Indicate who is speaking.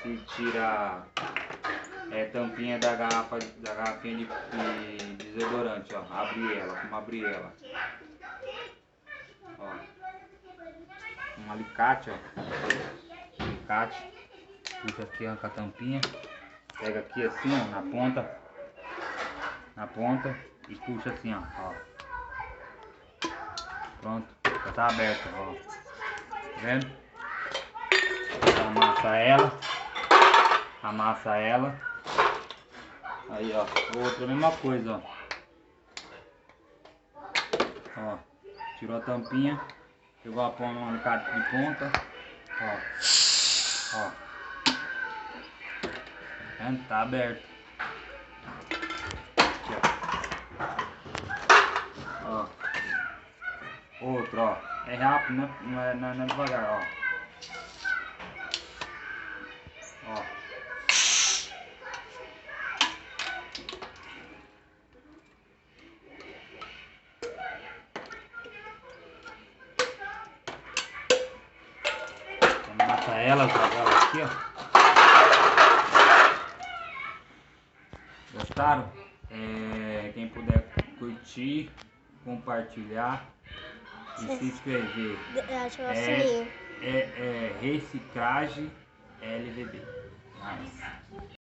Speaker 1: se tira tampinha da garrafinha de desodorante, ó. Abrir ela, como abrir ela. Ó. Um alicate, ó. Alicate. Puxa aqui, arranca a tampinha. Pega aqui assim, ó, na ponta. Na ponta. E puxa assim, ó. Pronto. Já tá aberta, ó. Tá vendo? Amassa ela. Amassa ela. Aí, ó. Outra mesma coisa, ó. Tirou a tampinha. Pegou a ponta no alicate de ponta. Ó. Tá vendo? Tá aberto. Aqui, ó. Outro, ó. É rápido, né? Não é devagar, ó. Ó. Amassa ela, joga ela aqui, ó. Gostaram? Quem puder curtir, compartilhar e se inscrever. Reciclagem LVB. Nice.